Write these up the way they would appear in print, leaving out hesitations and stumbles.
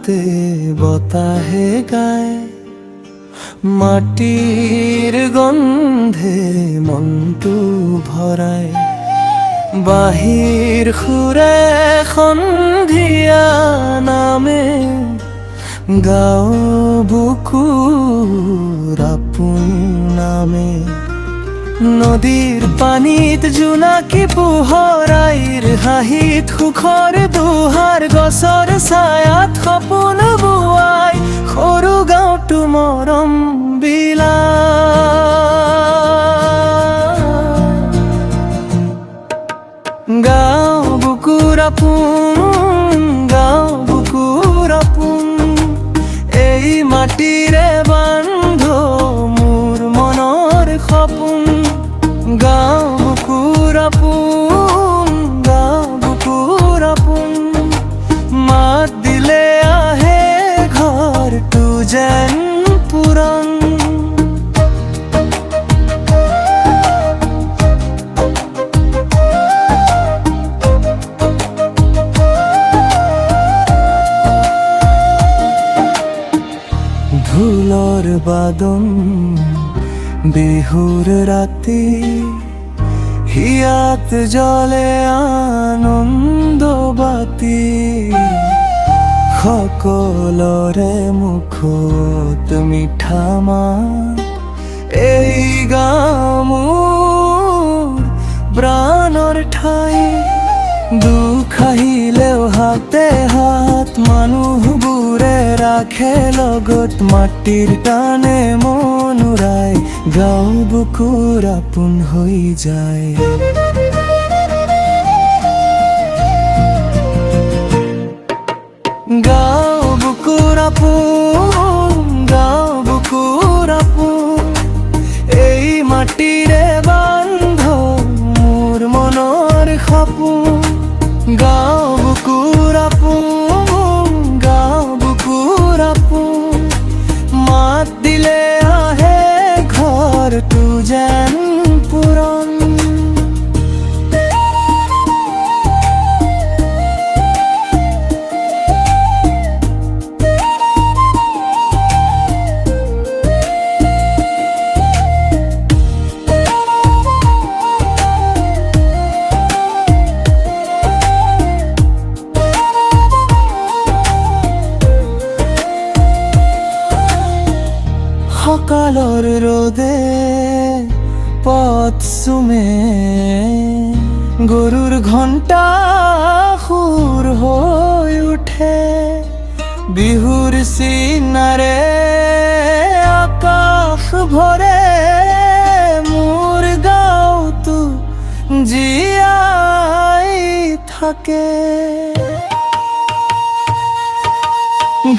রাতে বতাহে গায়, মাটির গন্ধে মনটো ভরায়। বাহিৰ সুৰে সন্ধিয়া নামে, গাঁও বুকুৰ আপোন নামে। নদীৰ পানীত জোনাকী পোহৰ, আইৰ হাঁহিত সুখৰ দুহাৰ, গছৰ ছায়াত সপোন বোৱাই সৰু গাঁৱটো মৰম বিলায়। গাঁও বুকুৰ আপোন, গাঁও বুকুৰ আপোন, এই মাটিৰে বান্ধ মোৰ মনৰ সপোন। গাঁও বুকুৰ আপোন, গাঁও বুকুৰ আপোন, মাত দিলে আহে ঘৰটো যেন পুৰণ। ঢোলৰ বাদন বিহুৰ ৰাতি, হিয়াত জ্বলে আনন্দ বাতি। সকলোৰে মুখত মিঠা মাত, এই গাঁও মোৰ প্ৰাণৰ ঠাই। দুখ আহিলেও হাতে হাত মানুহবোৰে ৰাখে লগত, মাটিৰ টানে মনুৰাই গাঁও বুকুৰ আপোন হৈ যায়। গাঁও বুকুৰ আপোন, গাঁও বুকুৰ আপোন, এই মাটিৰে বান্ধ মোৰ মনৰ সপোন। গাঁও বুকুৰ আপোন, গাঁও বুকুৰ আপোন, মাত দিলে আহে ঘৰটো যেন পুৰণ। সকালৰ ৰ'দে পথ চুমে, গৰুৰ ঘণ্টা সুৰ হৈ উঠে। বিহুৰ চিনাৰে আকাশ ভৰে, মোৰ গাঁৱটো জীয়াই থাকে।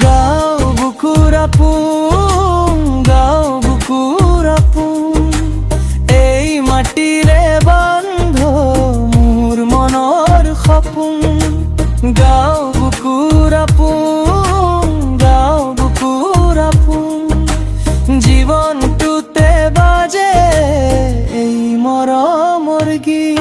গাঁও বুকুৰ আপোন, গাঁও বুকুৰ আপোন, এই মাটিৰে বান্ধ মোৰ মনৰ সপোন। গাঁও বুকুৰ আপোন, গাঁও বুকুৰ আপোন, জীৱনটোতে বাজে এই মৰমৰ গীত।